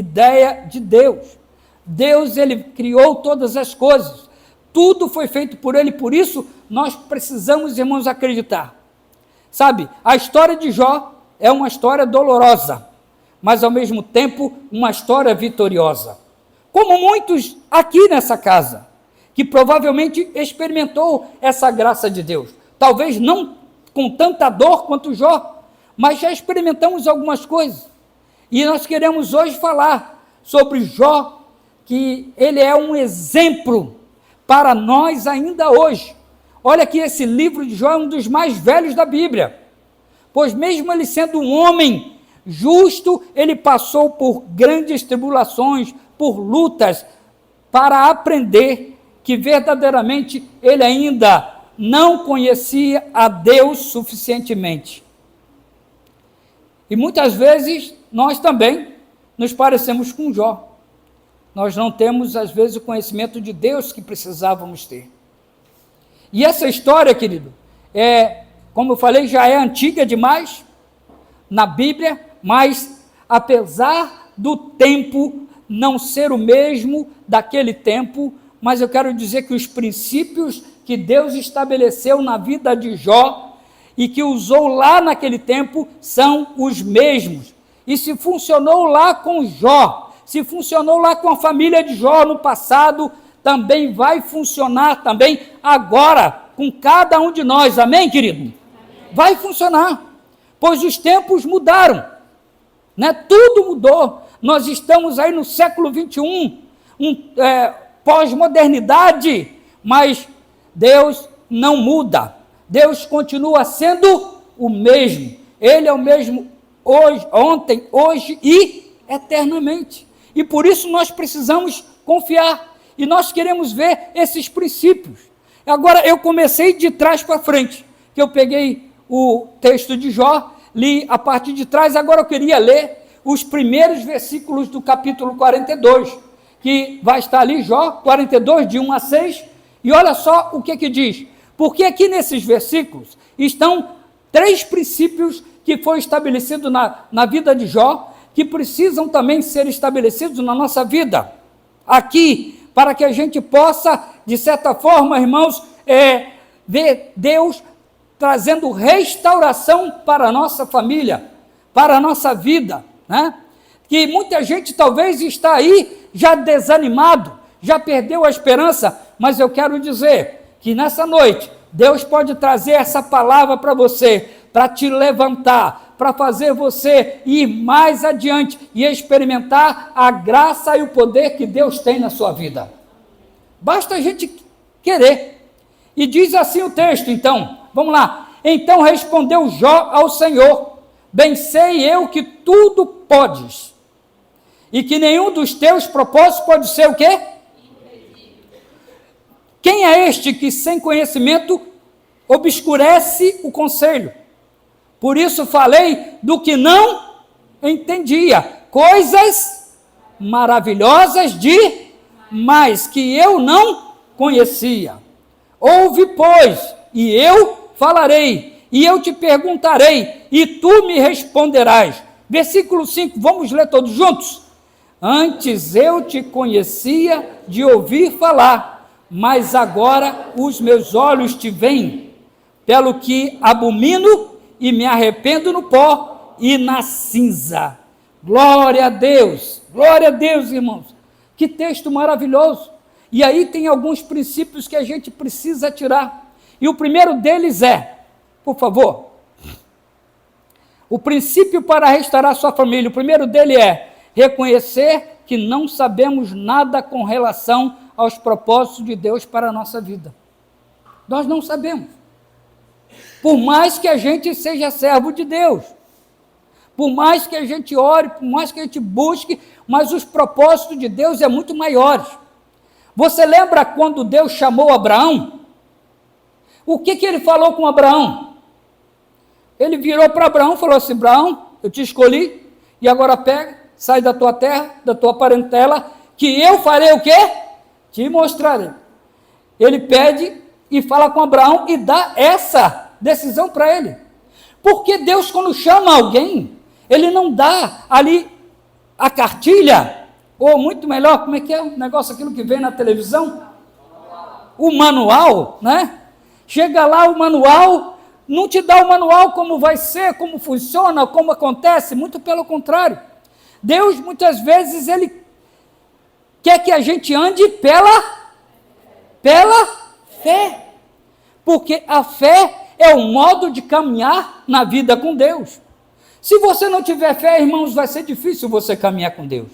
ideia de Deus. Deus, ele criou todas as coisas. Tudo foi feito por ele, por isso nós precisamos, irmãos, acreditar. Sabe, a história de Jó é uma história dolorosa, mas ao mesmo tempo uma história vitoriosa. Como muitos aqui nessa casa, que provavelmente experimentou essa graça de Deus. Talvez não com tanta dor quanto Jó, mas já experimentamos algumas coisas. E nós queremos hoje falar sobre Jó, que ele é um exemplo para nós ainda hoje. Olha que esse livro de Jó é um dos mais velhos da Bíblia, pois mesmo ele sendo um homem justo, ele passou por grandes tribulações, por lutas, para aprender que verdadeiramente ele ainda não conhecia a Deus suficientemente. E muitas vezes nós também nos parecemos com Jó. Nós não temos, às vezes, o conhecimento de Deus que precisávamos ter. E essa história, querido, como eu falei, já é antiga demais na Bíblia, mas apesar do tempo não ser o mesmo daquele tempo, mas eu quero dizer que os princípios que Deus estabeleceu na vida de Jó e que usou lá naquele tempo são os mesmos. E se funcionou lá com Jó, se funcionou lá com a família de Jó no passado, também vai funcionar também agora com cada um de nós, amém, querido? Amém. Vai funcionar, pois os tempos mudaram, né? Tudo mudou. Nós estamos aí no século 21, pós-modernidade, mas Deus não muda. Deus continua sendo o mesmo. Ele é o mesmo hoje, ontem, hoje e eternamente. E por isso nós precisamos confiar. E nós queremos ver esses princípios. Agora eu comecei de trás para frente, que eu peguei o texto de Jó, li a parte de trás, agora eu queria ler os primeiros versículos do capítulo 42, que vai estar ali, Jó 42, de 1 a 6, e olha só o que diz, porque aqui nesses versículos estão 3 princípios que foram estabelecidos na vida de Jó, que precisam também ser estabelecidos na nossa vida, aqui, para que a gente possa, de certa forma, irmãos, ver Deus trazendo restauração para a nossa família, para a nossa vida, né? Que muita gente talvez está aí já desanimado, já perdeu a esperança, mas eu quero dizer que nessa noite, Deus pode trazer essa palavra para você, para te levantar, para fazer você ir mais adiante e experimentar a graça e o poder que Deus tem na sua vida. Basta a gente querer. E diz assim o texto, então, vamos lá. Então respondeu Jó ao Senhor, bem sei eu que tudo podes, e que nenhum dos teus propósitos pode ser o quê? Quem é este que sem conhecimento obscurece o conselho? Por isso falei do que não entendia, coisas maravilhosas demais que eu não conhecia. Ouve, pois, e eu falarei, e eu te perguntarei, e tu me responderás. Versículo 5, vamos ler todos juntos? Antes eu te conhecia de ouvir falar, mas agora os meus olhos te veem, pelo que abomino e me arrependo no pó e na cinza. Glória a Deus, irmãos. Que texto maravilhoso. E aí tem alguns princípios que a gente precisa tirar. E o primeiro deles por favor, o princípio para restaurar sua família, o primeiro dele é reconhecer que não sabemos nada com relação aos propósitos de Deus para a nossa vida. Nós não sabemos. Por mais que a gente seja servo de Deus, por mais que a gente ore, por mais que a gente busque, mas os propósitos de Deus é muito maiores. Você lembra quando Deus chamou Abraão? O que ele falou com Abraão? Ele virou para Abraão e falou assim, Abraão, eu te escolhi, e agora pega, sai da tua terra, da tua parentela, que eu farei o quê? Te mostrarei. Ele pede e fala com Abraão e dá essa decisão para ele. Porque Deus, quando chama alguém, ele não dá ali a cartilha, ou muito melhor, como é que é o negócio, aquilo que vem na televisão? O manual, né? Chega lá o manual, não te dá o manual como vai ser, como funciona, como acontece, muito pelo contrário. Deus, muitas vezes, Ele quer que a gente ande pela fé, porque a fé é o modo de caminhar na vida com Deus. Se você não tiver fé, irmãos, vai ser difícil você caminhar com Deus.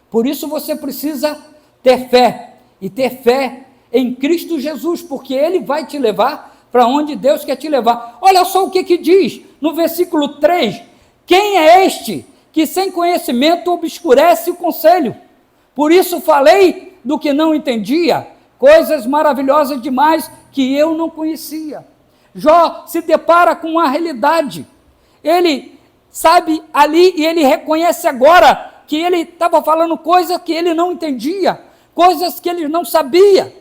Por isso você precisa ter fé, e ter fé em Cristo Jesus, porque Ele vai te levar para onde Deus quer te levar. Olha só o que diz no versículo 3, quem é este que sem conhecimento obscurece o conselho? Por isso falei do que não entendia, coisas maravilhosas demais que eu não conhecia. Jó se depara com uma realidade, ele sabe ali e ele reconhece agora que ele estava falando coisas que ele não entendia, coisas que ele não sabia,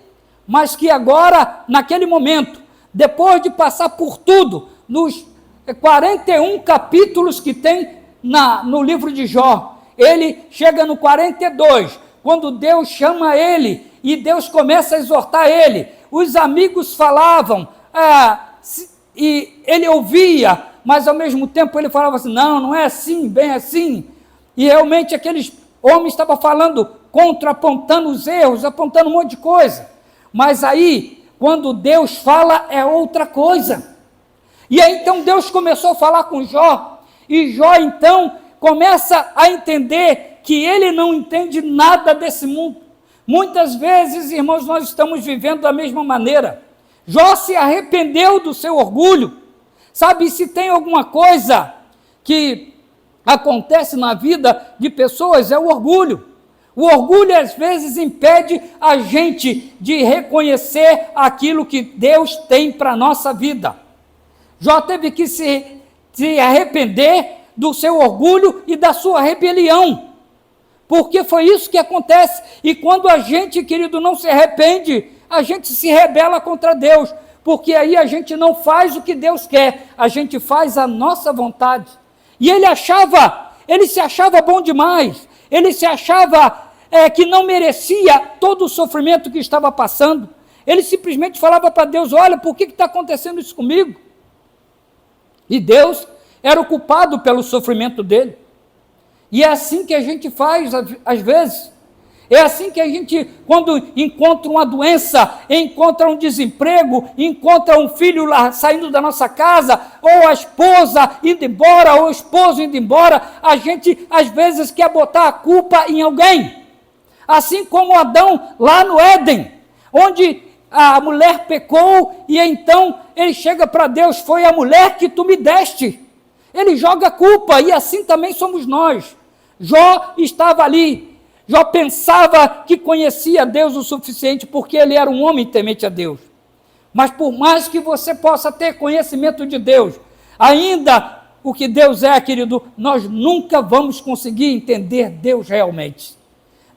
mas que agora, naquele momento, depois de passar por tudo, nos 41 capítulos que tem no livro de Jó, ele chega no 42, quando Deus chama ele, e Deus começa a exortar ele, os amigos falavam, e ele ouvia, mas ao mesmo tempo ele falava assim, não é assim, bem assim, e realmente aqueles homens estavam falando contra, apontando os erros, apontando um monte de coisa, mas aí, quando Deus fala, é outra coisa, e aí então Deus começou a falar com Jó, e Jó então começa a entender que ele não entende nada desse mundo. Muitas vezes, irmãos, nós estamos vivendo da mesma maneira. Jó se arrependeu do seu orgulho. Sabe, se tem alguma coisa que acontece na vida de pessoas, é o orgulho. O orgulho, às vezes, impede a gente de reconhecer aquilo que Deus tem para a nossa vida. Jó teve que se arrepender do seu orgulho e da sua rebelião, porque foi isso que acontece, e quando a gente, querido, não se arrepende, a gente se rebela contra Deus, porque aí a gente não faz o que Deus quer, a gente faz a nossa vontade, e ele se achava bom demais, ele se achava que não merecia todo o sofrimento que estava passando, ele simplesmente falava para Deus, olha, por que está acontecendo isso comigo? E Deus era o culpado pelo sofrimento dele. E é assim que a gente faz, às vezes. É assim que a gente, quando encontra uma doença, encontra um desemprego, encontra um filho lá saindo da nossa casa, ou a esposa indo embora, ou o esposo indo embora, a gente, às vezes, quer botar a culpa em alguém. Assim como Adão lá no Éden, onde a mulher pecou, e então ele chega para Deus, foi a mulher que tu me deste. Ele joga a culpa, e assim também somos nós. Jó estava ali, Jó pensava que conhecia Deus o suficiente, porque ele era um homem temente a Deus. Mas por mais que você possa ter conhecimento de Deus, ainda o que Deus é, querido, nós nunca vamos conseguir entender Deus realmente.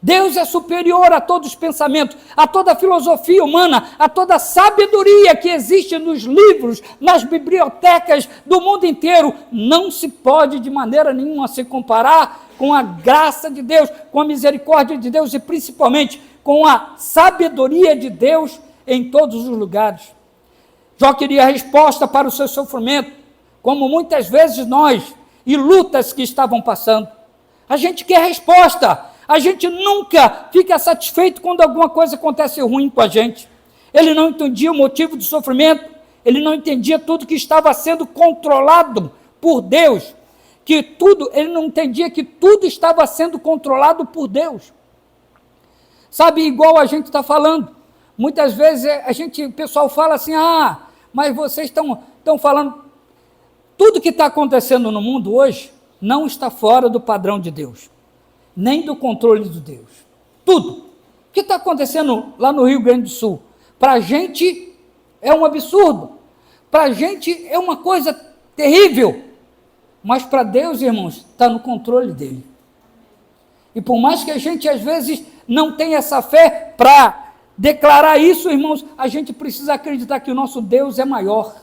Deus é superior a todos os pensamentos, a toda a filosofia humana, a toda a sabedoria que existe nos livros, nas bibliotecas do mundo inteiro. Não se pode de maneira nenhuma se comparar com a graça de Deus, com a misericórdia de Deus e principalmente com a sabedoria de Deus em todos os lugares. Jó queria resposta para o seu sofrimento, como muitas vezes nós, e lutas que estavam passando. A gente quer resposta. A gente nunca fica satisfeito quando alguma coisa acontece ruim com a gente. Ele não entendia o motivo do sofrimento, ele não entendia tudo que estava sendo controlado por Deus, ele não entendia que tudo estava sendo controlado por Deus. Sabe, igual a gente está falando, muitas vezes o pessoal fala assim, mas vocês estão falando, tudo que está acontecendo no mundo hoje não está fora do padrão de Deus, nem do controle de Deus. Tudo. O que está acontecendo lá no Rio Grande do Sul? Para a gente é um absurdo. Para a gente é uma coisa terrível. Mas para Deus, irmãos, está no controle dele. E por mais que a gente, às vezes, não tenha essa fé para declarar isso, irmãos, a gente precisa acreditar que o nosso Deus é maior.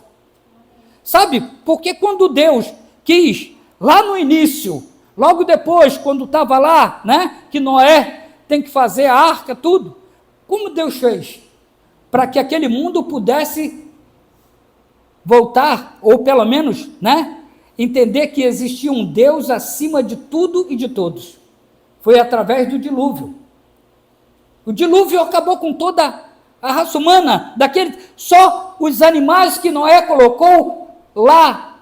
Sabe? Porque quando Deus quis, lá no início, Logo depois, quando estava lá, né, que Noé tem que fazer a arca, tudo, como Deus fez? Para que aquele mundo pudesse voltar, ou pelo menos, né, entender que existia um Deus acima de tudo e de todos. Foi através do dilúvio. O dilúvio acabou com toda a raça humana, só os animais que Noé colocou lá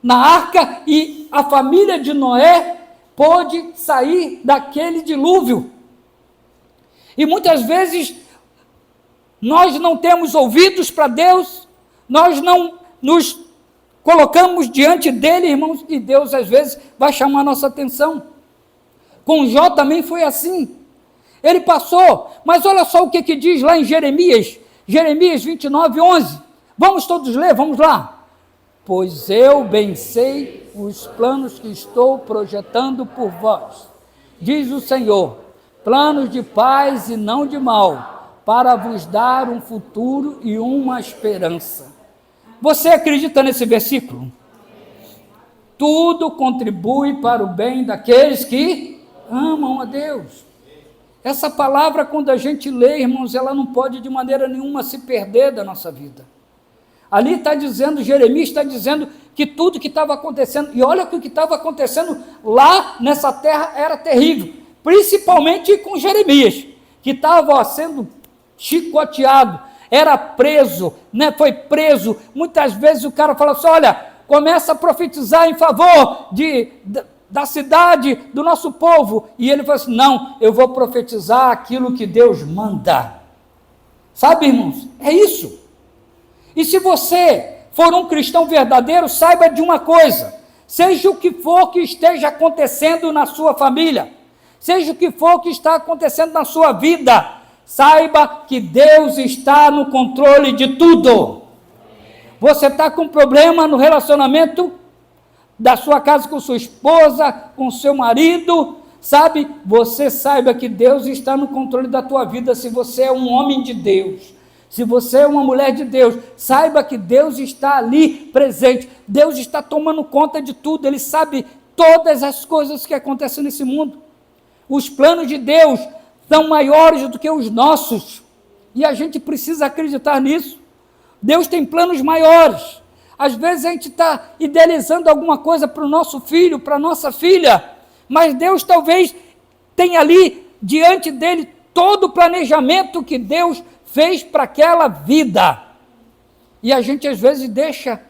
na arca, e a família de Noé pôde sair daquele dilúvio. E muitas vezes nós não temos ouvidos para Deus, nós não nos colocamos diante dele, irmãos, e Deus às vezes vai chamar a nossa atenção. Com Jó também foi assim. Ele passou, mas olha só o que diz lá em Jeremias 29, 11. Vamos todos ler, vamos lá. Pois eu bem sei os planos que estou projetando por vós, diz o Senhor, planos de paz e não de mal, para vos dar um futuro e uma esperança. Você acredita nesse versículo? Tudo contribui para o bem daqueles que amam a Deus. Essa palavra, quando a gente lê, irmãos, ela não pode de maneira nenhuma se perder da nossa vida. Ali está dizendo, Jeremias está dizendo que tudo que estava acontecendo, e olha que o que estava acontecendo lá nessa terra era terrível, principalmente com Jeremias, que estava sendo chicoteado, era preso, né, foi preso. Muitas vezes o cara fala assim, olha, começa a profetizar em favor da cidade, do nosso povo, e ele fala assim, não, eu vou profetizar aquilo que Deus manda. Sabe, irmãos, é isso. E se você for um cristão verdadeiro, saiba de uma coisa, seja o que for que esteja acontecendo na sua família, seja o que for que está acontecendo na sua vida, saiba que Deus está no controle de tudo. Você está com problema no relacionamento da sua casa com sua esposa, com seu marido, sabe? Você saiba que Deus está no controle da tua vida. Se você é um homem de Deus, se você é uma mulher de Deus, saiba que Deus está ali presente. Deus está tomando conta de tudo. Ele sabe todas as coisas que acontecem nesse mundo. Os planos de Deus são maiores do que os nossos, e a gente precisa acreditar nisso. Deus tem planos maiores. Às vezes a gente está idealizando alguma coisa para o nosso filho, para a nossa filha, mas Deus talvez tenha ali diante dele todo o planejamento que Deus fez para aquela vida. E a gente às vezes deixa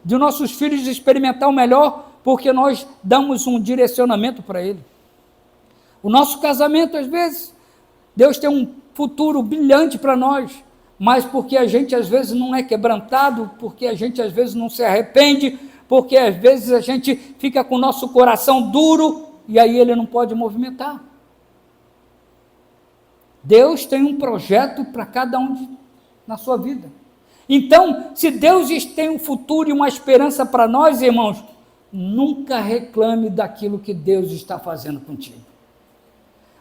de nossos filhos experimentar o melhor, porque nós damos um direcionamento para ele. O nosso casamento, às vezes, Deus tem um futuro brilhante para nós, mas porque a gente às vezes não é quebrantado, porque a gente às vezes não se arrepende, porque às vezes a gente fica com o nosso coração duro, e aí ele não pode movimentar. Deus tem um projeto para cada um na sua vida. Então, se Deus tem um futuro e uma esperança para nós, irmãos, nunca reclame daquilo que Deus está fazendo contigo.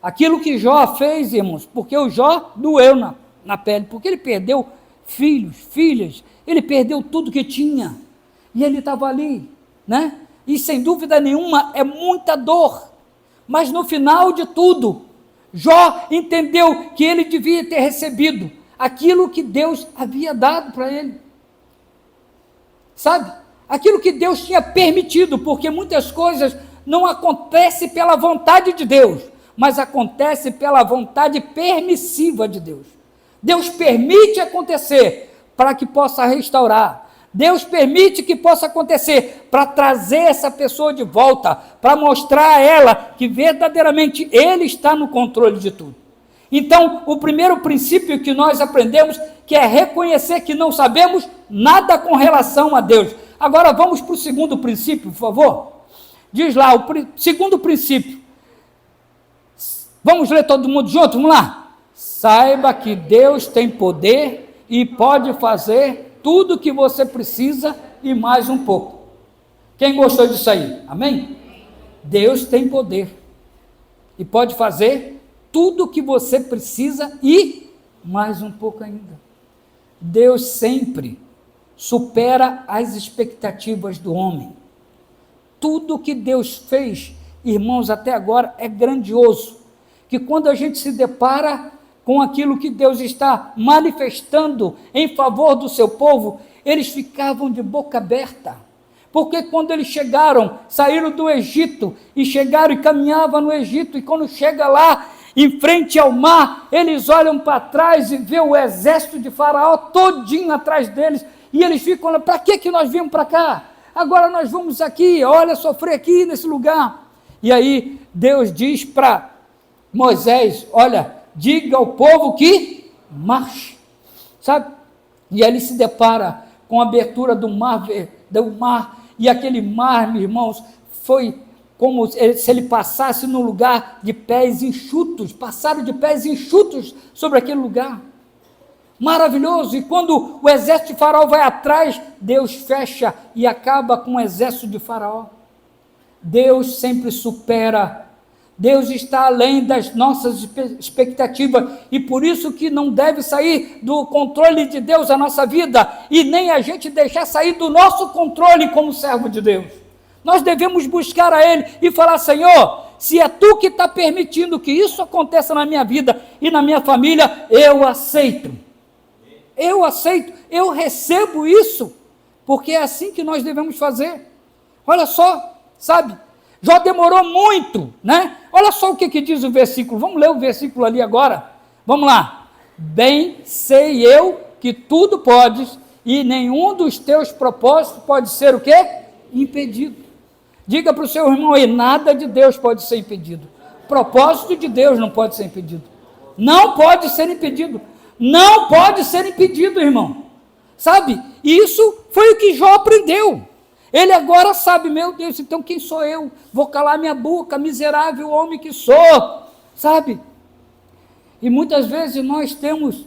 Aquilo que Jó fez, irmãos, porque o Jó doeu na pele, porque ele perdeu filhos, filhas, ele perdeu tudo que tinha, e ele estava ali, né? E sem dúvida nenhuma é muita dor, mas no final de tudo, Jó entendeu que ele devia ter recebido aquilo que Deus havia dado para ele, sabe? Aquilo que Deus tinha permitido, porque muitas coisas não acontecem pela vontade de Deus, mas acontece pela vontade permissiva de Deus. Deus permite acontecer para que possa restaurar. Deus permite que possa acontecer para trazer essa pessoa de volta, para mostrar a ela que verdadeiramente Ele está no controle de tudo. Então, o primeiro princípio que nós aprendemos, que é reconhecer que não sabemos nada com relação a Deus. Agora vamos para o segundo princípio, por favor. Diz lá, o segundo princípio. Vamos ler todo mundo junto? Vamos lá. Saiba que Deus tem poder e pode fazer tudo o que você precisa e mais um pouco. Quem gostou disso aí? Amém? Deus tem poder e pode fazer tudo o que você precisa e mais um pouco ainda. Deus sempre supera as expectativas do homem. Tudo que Deus fez, irmãos, até agora é grandioso, que quando a gente se depara com aquilo que Deus está manifestando em favor do seu povo, eles ficavam de boca aberta, porque quando eles chegaram, saíram do Egito, e chegaram e caminhavam no Egito, e quando chega lá, em frente ao mar, eles olham para trás e vê o exército de Faraó todinho atrás deles, e eles ficam lá, para que nós viemos para cá? Agora nós vamos aqui, olha, sofrer aqui nesse lugar. E aí Deus diz para Moisés, olha, diga ao povo que marche, sabe? E aí ele se depara com a abertura do mar, e aquele mar, meus irmãos, foi como se ele passasse num lugar de pés enxutos, passaram de pés enxutos sobre aquele lugar, maravilhoso. E quando o exército de Faraó vai atrás, Deus fecha e acaba com o exército de Faraó. Deus sempre supera, Deus está além das nossas expectativas, e por isso que não deve sair do controle de Deus a nossa vida, e nem a gente deixar sair do nosso controle como servo de Deus. Nós devemos buscar a Ele e falar, Senhor, se é Tu que está permitindo que isso aconteça na minha vida e na minha família, eu aceito, eu recebo isso, porque é assim que nós devemos fazer. Olha só, sabe, Jó demorou muito, né? Olha só o que diz o versículo, vamos ler o versículo ali agora, vamos lá. Bem sei eu que tudo podes, e nenhum dos teus propósitos pode ser o quê? Impedido. Diga para o seu irmão aí, nada de Deus pode ser impedido. Propósito de Deus não pode ser impedido. Não pode ser impedido. Não pode ser impedido, irmão. Sabe? Isso foi o que Jó aprendeu. Ele agora sabe, meu Deus, então quem sou eu? Vou calar minha boca, miserável homem que sou. Sabe? E muitas vezes nós temos,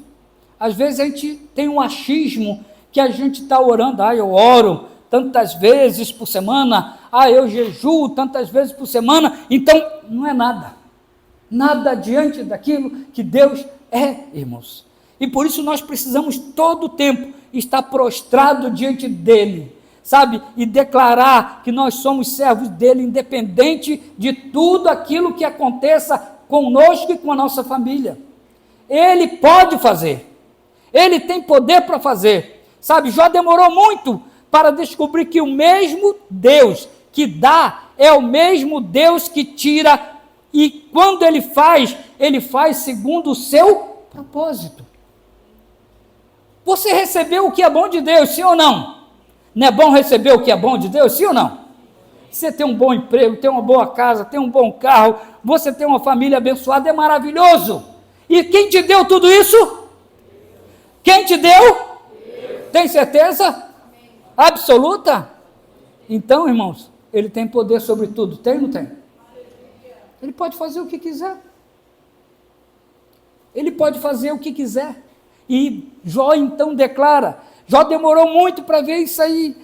às vezes a gente tem um achismo que a gente está orando, eu oro tantas vezes por semana, eu jejuo tantas vezes por semana, então não é nada diante daquilo que Deus é, irmãos. E por isso nós precisamos todo o tempo estar prostrado diante dEle, sabe, e declarar que nós somos servos dEle, independente de tudo aquilo que aconteça conosco e com a nossa família. Ele pode fazer, Ele tem poder para fazer, sabe, Jó demorou muito para descobrir que o mesmo Deus que dá é o mesmo Deus que tira, e quando Ele faz segundo o seu propósito. Você recebeu o que é bom de Deus, sim ou não? Não é bom receber o que é bom de Deus, sim ou não? Você tem um bom emprego, tem uma boa casa, tem um bom carro, você tem uma família abençoada, é maravilhoso. E quem te deu tudo isso? Quem te deu? Tem certeza? Absoluta? Então, irmãos, Ele tem poder sobre tudo, tem ou não tem? Ele pode fazer o que quiser. Ele pode fazer o que quiser. E Jó então declara, Jó demorou muito para ver isso aí,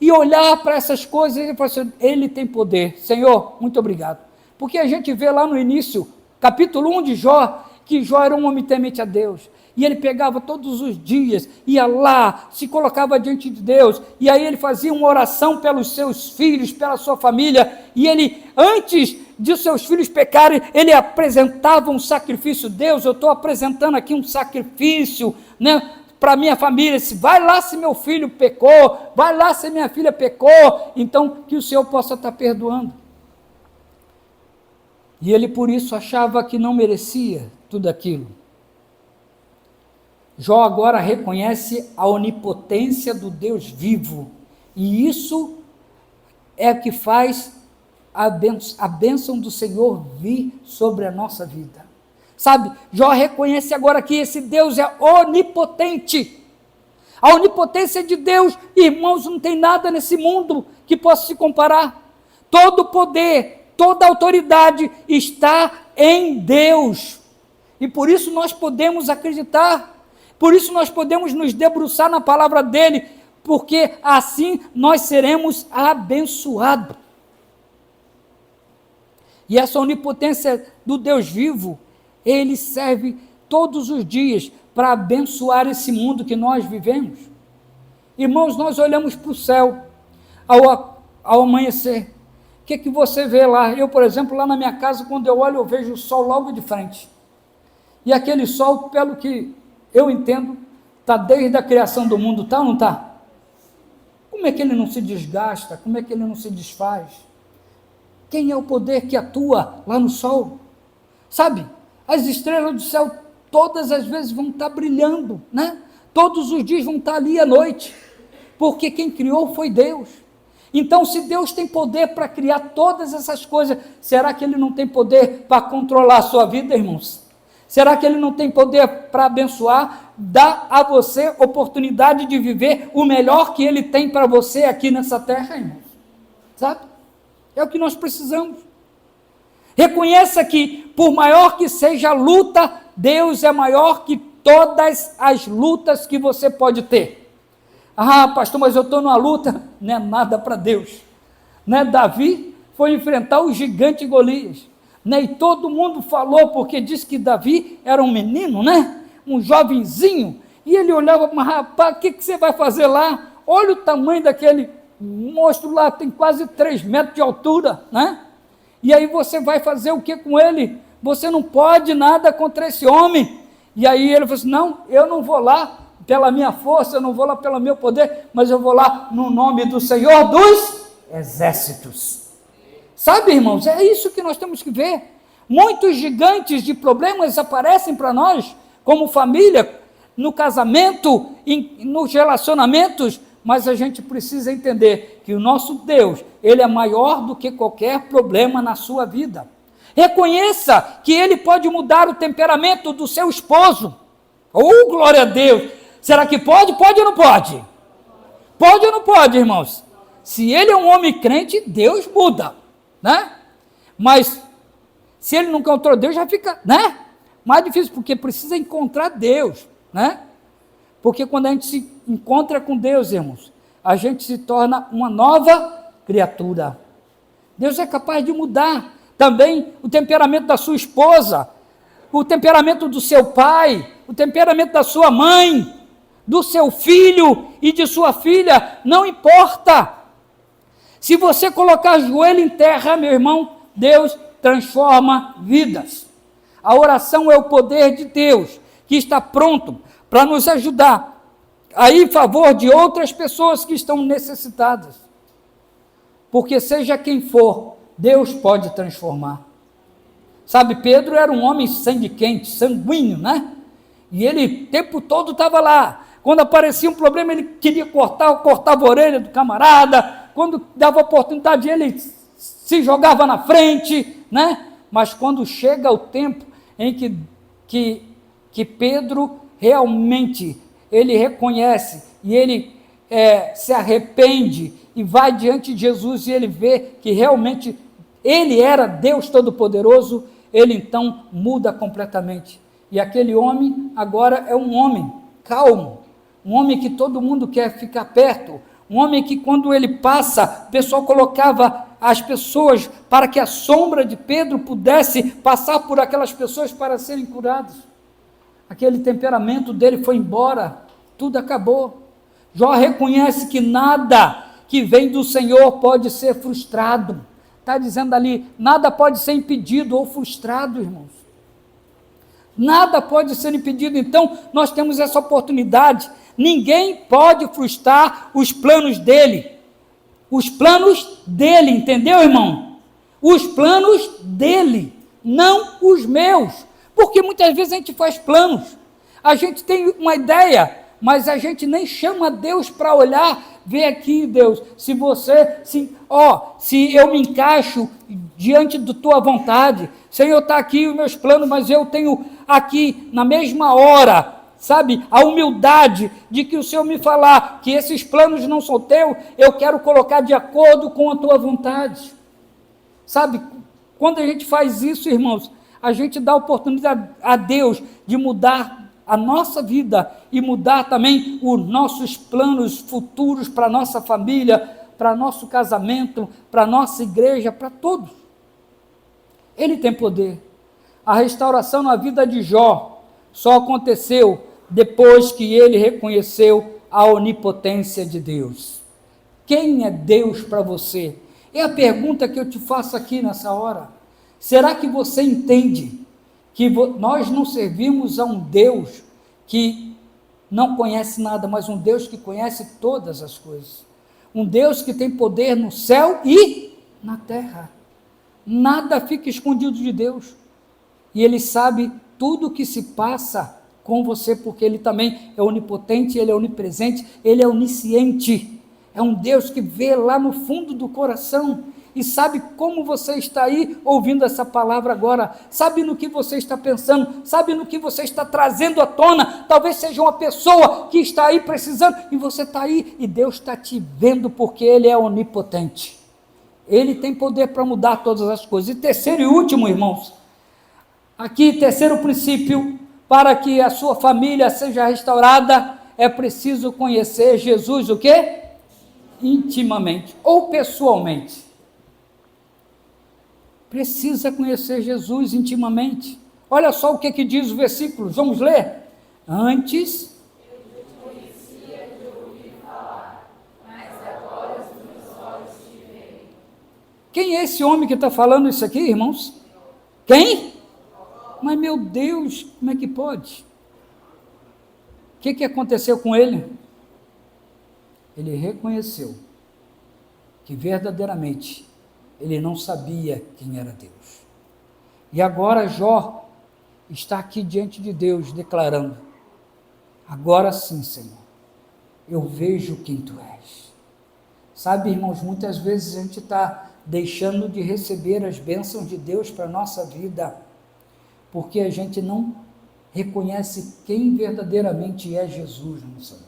e olhar para essas coisas, ele falou assim, Ele tem poder, Senhor, muito obrigado. Porque a gente vê lá no início, capítulo 1 de Jó, que Jó era um homem temente a Deus, e ele pegava todos os dias, ia lá, se colocava diante de Deus, e aí ele fazia uma oração pelos seus filhos, pela sua família, e ele, antes de seus filhos pecarem, ele apresentava um sacrifício. Deus, eu estou apresentando aqui um sacrifício, né, para minha família, vai lá se meu filho pecou, vai lá se minha filha pecou, então que o Senhor possa estar perdoando. E ele por isso achava que não merecia tudo aquilo. Jó agora reconhece a onipotência do Deus vivo, e isso é o que faz a bênção do Senhor vir sobre a nossa vida. Sabe, Jó reconhece agora que esse Deus é onipotente. A onipotência de Deus, irmãos, não tem nada nesse mundo que possa se comparar. Todo poder, toda autoridade está em Deus. E por isso nós podemos acreditar, por isso nós podemos nos debruçar na palavra dele, porque assim nós seremos abençoados. E essa onipotência do Deus vivo, Ele serve todos os dias para abençoar esse mundo que nós vivemos. Irmãos, nós olhamos para o céu ao amanhecer, que você vê lá? Eu, por exemplo, lá na minha casa, quando eu olho, eu vejo o sol logo de frente. E aquele sol, pelo que eu entendo, está desde a criação do mundo, está ou não está? Como é que ele não se desgasta? Como é que ele não se desfaz? Quem é o poder que atua lá no sol? Sabe, as estrelas do céu todas as vezes vão estar brilhando, né? Todos os dias vão estar ali à noite, porque quem criou foi Deus. Então, se Deus tem poder para criar todas essas coisas, será que Ele não tem poder para controlar a sua vida, irmãos? Será que Ele não tem poder para abençoar, dar a você oportunidade de viver o melhor que Ele tem para você aqui nessa terra, irmãos? Sabe? É o que nós precisamos. Reconheça que, por maior que seja a luta, Deus é maior que todas as lutas que você pode ter. Ah, pastor, mas eu estou numa luta. Não é nada para Deus. Né? Davi foi enfrentar o gigante Golias. Né? E todo mundo falou, porque disse que Davi era um menino, né? Um jovenzinho. E ele olhava, mas rapaz, o que você vai fazer lá? Olha o tamanho daquele monstro lá, tem quase 3 metros de altura, né? E aí você vai fazer o que com ele? Você não pode nada contra esse homem. E aí ele falou assim, não, eu não vou lá pela minha força, eu não vou lá pelo meu poder, mas eu vou lá no nome do Senhor dos Exércitos. Sabe, irmãos, é isso que nós temos que ver. Muitos gigantes de problemas aparecem para nós, como família, no casamento, nos relacionamentos, mas a gente precisa entender que o nosso Deus, Ele é maior do que qualquer problema na sua vida. Reconheça que Ele pode mudar o temperamento do seu esposo. Oh, glória a Deus! Será que pode? Pode ou não pode? Pode ou não pode, irmãos? Se ele é um homem crente, Deus muda, né? Mas se ele não encontrou Deus, já fica, né? Mais difícil, porque precisa encontrar Deus, né? Porque quando a gente se encontra com Deus, irmãos, a gente se torna uma nova criatura. Deus é capaz de mudar também o temperamento da sua esposa, o temperamento do seu pai, o temperamento da sua mãe, do seu filho e de sua filha, não importa. Se você colocar joelho em terra, meu irmão, Deus transforma vidas. A oração é o poder de Deus, que está pronto para nos ajudar a ir em favor de outras pessoas que estão necessitadas. Porque seja quem for, Deus pode transformar. Sabe, Pedro era um homem sangue quente, sanguíneo, né? E ele o tempo todo estava lá. Quando aparecia um problema, ele queria cortava a orelha do camarada. Quando dava oportunidade, ele se jogava na frente, né? Mas quando chega o tempo em que Pedro realmente, ele reconhece e ele se arrepende e vai diante de Jesus e ele vê que realmente ele era Deus Todo-Poderoso, ele então muda completamente. E aquele homem agora é um homem calmo, um homem que todo mundo quer ficar perto, um homem que quando ele passa, o pessoal colocava as pessoas para que a sombra de Pedro pudesse passar por aquelas pessoas para serem curadas. Aquele temperamento dele foi embora, tudo acabou. Jó reconhece que nada que vem do Senhor pode ser frustrado. Está dizendo ali, nada pode ser impedido ou frustrado, irmãos. Nada pode ser impedido, então nós temos essa oportunidade. Ninguém pode frustrar os planos dele. Os planos dele, entendeu, irmão? Os planos dele, não os meus. Porque muitas vezes a gente faz planos, a gente tem uma ideia, mas a gente nem chama Deus para olhar, vê aqui, Deus, se eu me encaixo diante da tua vontade, Senhor, está aqui os meus planos, mas eu tenho aqui na mesma hora, sabe, a humildade de que o Senhor me falar que esses planos não são teus, eu quero colocar de acordo com a tua vontade. Sabe, quando a gente faz isso, irmãos, a gente dá oportunidade a Deus de mudar a nossa vida e mudar também os nossos planos futuros para a nossa família, para nosso casamento, para a nossa igreja, para todos. Ele tem poder. A restauração na vida de Jó só aconteceu depois que ele reconheceu a onipotência de Deus. Quem é Deus para você? É a pergunta que eu te faço aqui nessa hora. Será que você entende que nós não servimos a um Deus que não conhece nada, mas um Deus que conhece todas as coisas? Um Deus que tem poder no céu e na terra. Nada fica escondido de Deus. E Ele sabe tudo o que se passa com você, porque Ele também é onipotente, Ele é onipresente, Ele é onisciente. É um Deus que vê lá no fundo do coração e sabe como você está aí ouvindo essa palavra agora, sabe no que você está pensando, sabe no que você está trazendo à tona. Talvez seja uma pessoa que está aí precisando e você está aí e Deus está te vendo, porque Ele é onipotente. Ele tem poder para mudar todas as coisas. E terceiro e último, irmãos, aqui terceiro princípio, para que a sua família seja restaurada, é preciso conhecer Jesus o quê? Intimamente ou pessoalmente. Precisa conhecer Jesus intimamente. Olha só o que diz o versículo, vamos ler? Antes eu te conhecia de ouvir falar, mas agora os meus olhos te veem. Quem é esse homem que está falando isso aqui, irmãos? Quem? Mas meu Deus, como é que pode? O que aconteceu com ele? Ele reconheceu que verdadeiramente ele não sabia quem era Deus. E agora Jó está aqui diante de Deus declarando: agora sim, Senhor, eu vejo quem Tu és. Sabe, irmãos, muitas vezes a gente está deixando de receber as bênçãos de Deus para a nossa vida, porque a gente não reconhece quem verdadeiramente é Jesus na nossa vida.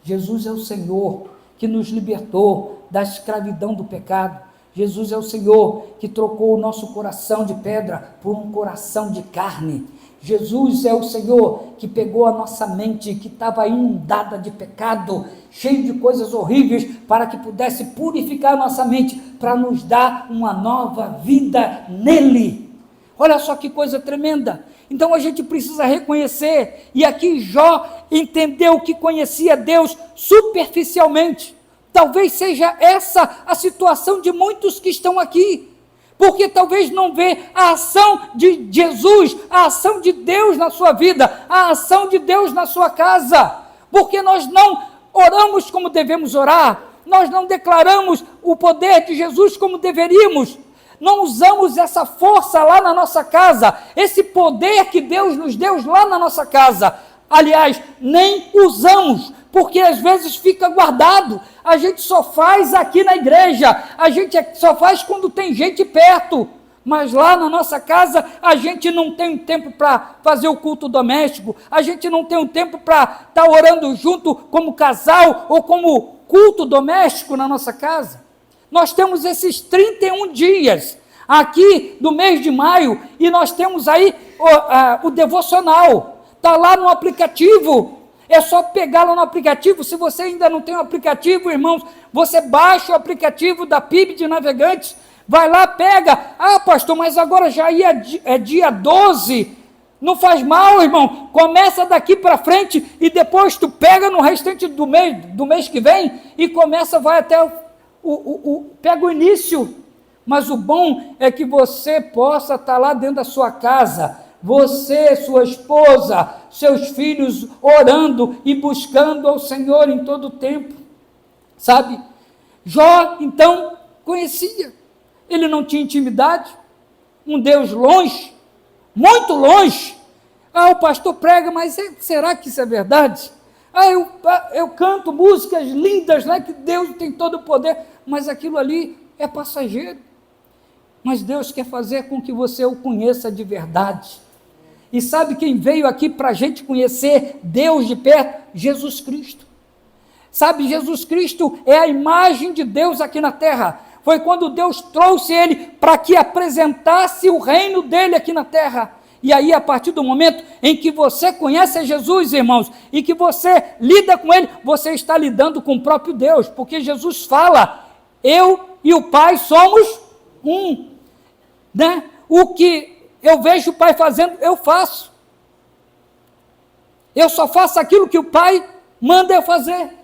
Jesus é o Senhor que nos libertou da escravidão do pecado. Jesus é o Senhor que trocou o nosso coração de pedra por um coração de carne. Jesus é o Senhor que pegou a nossa mente, que estava inundada de pecado, cheia de coisas horríveis, para que pudesse purificar a nossa mente, para nos dar uma nova vida nele. Olha só que coisa tremenda. Então a gente precisa reconhecer, e aqui Jó entendeu que conhecia Deus superficialmente. Talvez seja essa a situação de muitos que estão aqui, porque talvez não vê a ação de Jesus, a ação de Deus na sua vida, a ação de Deus na sua casa, porque nós não oramos como devemos orar, nós não declaramos o poder de Jesus como deveríamos, não usamos essa força lá na nossa casa, esse poder que Deus nos deu lá na nossa casa. Aliás, nem usamos, porque às vezes fica guardado. A gente só faz aqui na igreja, a gente só faz quando tem gente perto, mas lá na nossa casa a gente não tem tempo para fazer o culto doméstico, a gente não tem tempo para estar orando junto como casal ou como culto doméstico na nossa casa. Nós temos esses 31 dias aqui do mês de maio e nós temos aí o devocional, está lá no aplicativo. É só pegar lá no aplicativo. Se você ainda não tem o aplicativo, irmãos, você baixa o aplicativo da PIB de Navegantes, vai lá, pega. Ah, pastor, mas agora já é dia 12. Não faz mal, irmão. Começa daqui para frente e depois tu pega no restante do mês que vem e começa, vai até pega o início. Mas o bom é que você possa estar lá dentro da sua casa, você, sua esposa, seus filhos orando e buscando ao Senhor em todo o tempo, sabe? Jó, então, conhecia, ele não tinha intimidade, um Deus longe, muito longe. Ah, o pastor prega, mas será que isso é verdade? Ah, eu canto músicas lindas, né, que Deus tem todo o poder, mas aquilo ali é passageiro. Mas Deus quer fazer com que você o conheça de verdade. E sabe quem veio aqui para a gente conhecer Deus de perto? Jesus Cristo. Sabe, Jesus Cristo é a imagem de Deus aqui na terra. Foi quando Deus trouxe ele para que apresentasse o reino dele aqui na terra. E aí, a partir do momento em que você conhece Jesus, irmãos, e que você lida com ele, você está lidando com o próprio Deus, porque Jesus fala: eu e o Pai somos um, né? O que eu vejo o Pai fazendo, eu faço. Eu só faço aquilo que o Pai manda eu fazer.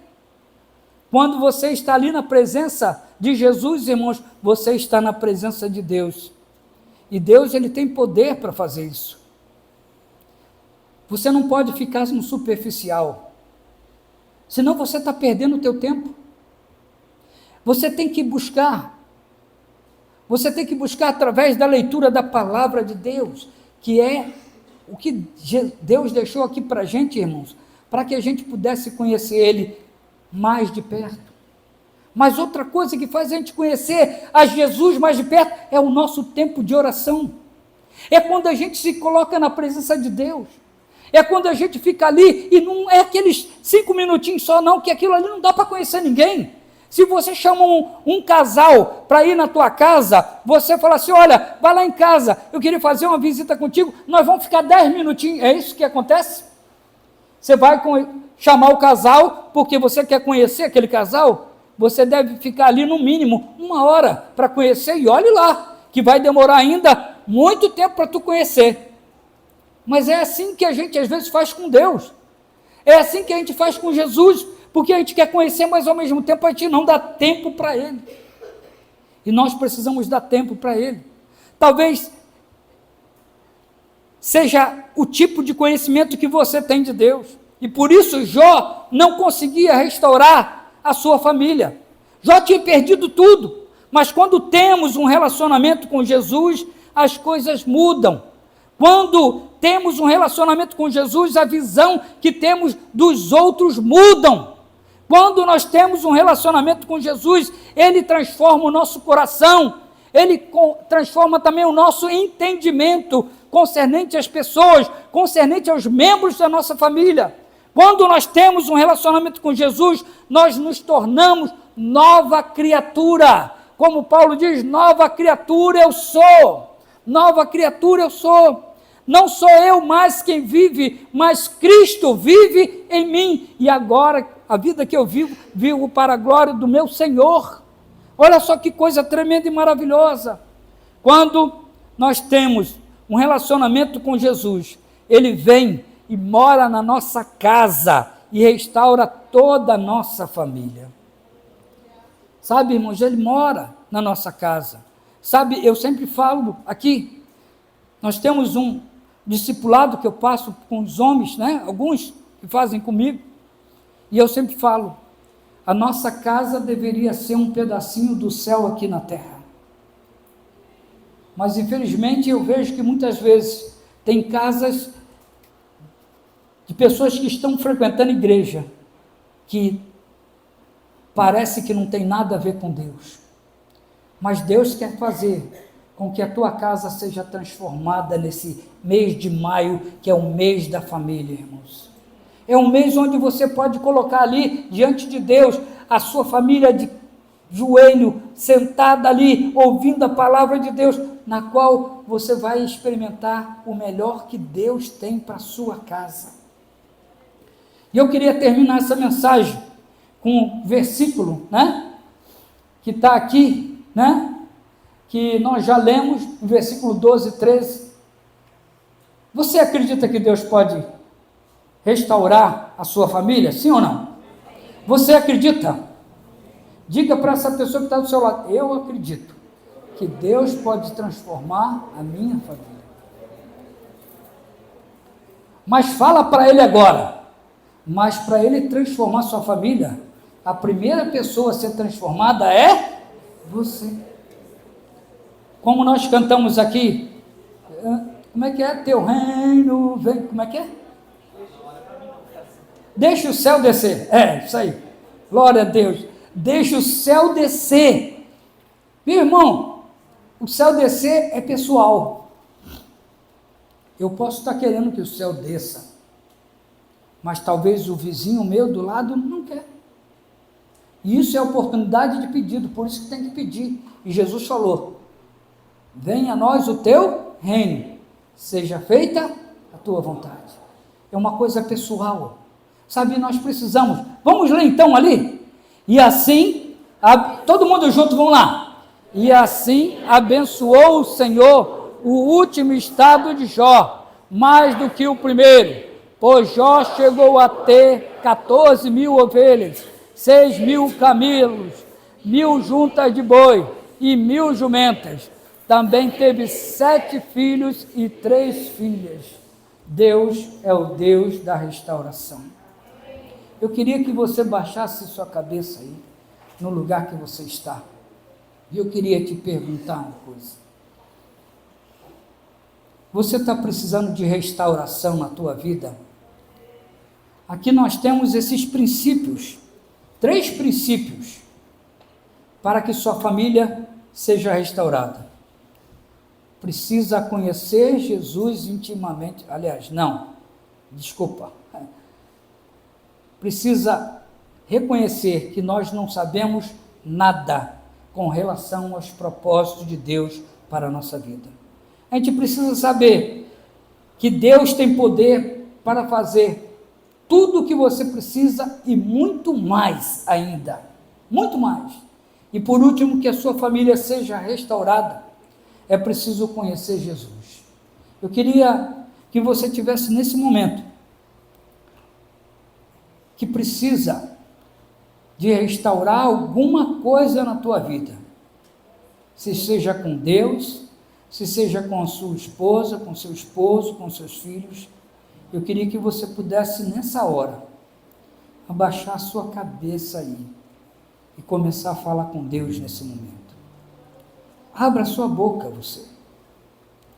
Quando você está ali na presença de Jesus, irmãos, você está na presença de Deus. E Deus, Ele tem poder para fazer isso. Você não pode ficar no superficial, senão você está perdendo o teu tempo. Você tem que buscar através da leitura da palavra de Deus, que é o que Deus deixou aqui para a gente, irmãos, para que a gente pudesse conhecer Ele mais de perto. Mas outra coisa que faz a gente conhecer a Jesus mais de perto é o nosso tempo de oração. É quando a gente se coloca na presença de Deus. É quando a gente fica ali, e não é aqueles 5 minutinhos só não, que aquilo ali não dá para conhecer ninguém. Se você chama um casal para ir na tua casa, você fala assim, olha, vai lá em casa, eu queria fazer uma visita contigo, nós vamos ficar 10 minutinhos, é isso que acontece? Você vai chamar o casal, porque você quer conhecer aquele casal, você deve ficar ali no mínimo 1 hora para conhecer, e olhe lá, que vai demorar ainda muito tempo para tu conhecer. Mas é assim que a gente às vezes faz com Deus, é assim que a gente faz com Jesus, porque a gente quer conhecer, mas ao mesmo tempo a gente não dá tempo para Ele. E nós precisamos dar tempo para Ele. Talvez seja o tipo de conhecimento que você tem de Deus. E por isso Jó não conseguia restaurar a sua família. Jó tinha perdido tudo. Mas quando temos um relacionamento com Jesus, as coisas mudam. Quando temos um relacionamento com Jesus, a visão que temos dos outros mudam. Quando nós temos um relacionamento com Jesus, Ele transforma o nosso coração, Ele transforma também o nosso entendimento concernente às pessoas, concernente aos membros da nossa família. Quando nós temos um relacionamento com Jesus, nós nos tornamos nova criatura. Como Paulo diz, nova criatura eu sou. Nova criatura eu sou. Não sou eu mais quem vive, mas Cristo vive em mim. E agora, a vida que eu vivo para a glória do meu Senhor. Olha só que coisa tremenda e maravilhosa. Quando nós temos um relacionamento com Jesus, Ele vem e mora na nossa casa e restaura toda a nossa família. Sabe, irmãos, Ele mora na nossa casa. Sabe, eu sempre falo aqui, nós temos um discipulado que eu passo com os homens, né? Alguns que fazem comigo, e eu sempre falo, a nossa casa deveria ser um pedacinho do céu aqui na terra. Mas infelizmente eu vejo que muitas vezes tem casas de pessoas que estão frequentando igreja, que parece que não tem nada a ver com Deus. Mas Deus quer fazer com que a tua casa seja transformada nesse mês de maio, que é o mês da família, irmãos. É um mês onde você pode colocar ali, diante de Deus, a sua família de joelho, sentada ali, ouvindo a palavra de Deus, na qual você vai experimentar o melhor que Deus tem para a sua casa. E eu queria terminar essa mensagem com um versículo, né, que está aqui, né, que nós já lemos, no versículo 12 e 13. Você acredita que Deus pode restaurar a sua família? Sim ou não? Você acredita? Diga para essa pessoa que está do seu lado, eu acredito que Deus pode transformar a minha família. Mas fala para ele agora, mas para ele transformar sua família, a primeira pessoa a ser transformada é você. Como nós cantamos aqui, como é que é? Teu reino vem, como é que é? Deixa o céu descer, isso aí, glória a Deus, deixa o céu descer. Meu irmão, o céu descer é pessoal. Eu posso estar querendo que o céu desça, mas talvez o vizinho meu do lado não quer. E isso é oportunidade de pedido, por isso que tem que pedir. E Jesus falou, venha a nós o teu reino, seja feita a tua vontade. É uma coisa pessoal, sabe, nós precisamos, vamos ler então ali, e assim, todo mundo junto, vamos lá, e assim abençoou o Senhor o último estado de Jó, mais do que o primeiro, pois Jó chegou a ter 14.000 ovelhas, 6.000 camelos, 1.000 juntas de boi e 1.000 jumentas. Também teve 7 filhos e 3 filhas. Deus é o Deus da restauração. Eu queria que você baixasse sua cabeça aí, no lugar que você está. E eu queria te perguntar uma coisa. Você está precisando de restauração na tua vida? Aqui nós temos esses princípios, 3 princípios, para que sua família seja restaurada. Precisa conhecer Jesus intimamente, precisa reconhecer que nós não sabemos nada com relação aos propósitos de Deus para a nossa vida. A gente precisa saber que Deus tem poder para fazer tudo o que você precisa e muito mais ainda, muito mais. E por último, que a sua família seja restaurada, é preciso conhecer Jesus. Eu queria que você tivesse nesse momento, que precisa de restaurar alguma coisa na tua vida, se seja com Deus, se seja com a sua esposa, com seu esposo, com seus filhos. Eu queria que você pudesse nessa hora abaixar a sua cabeça aí e começar a falar com Deus nesse momento. Abra sua boca, você.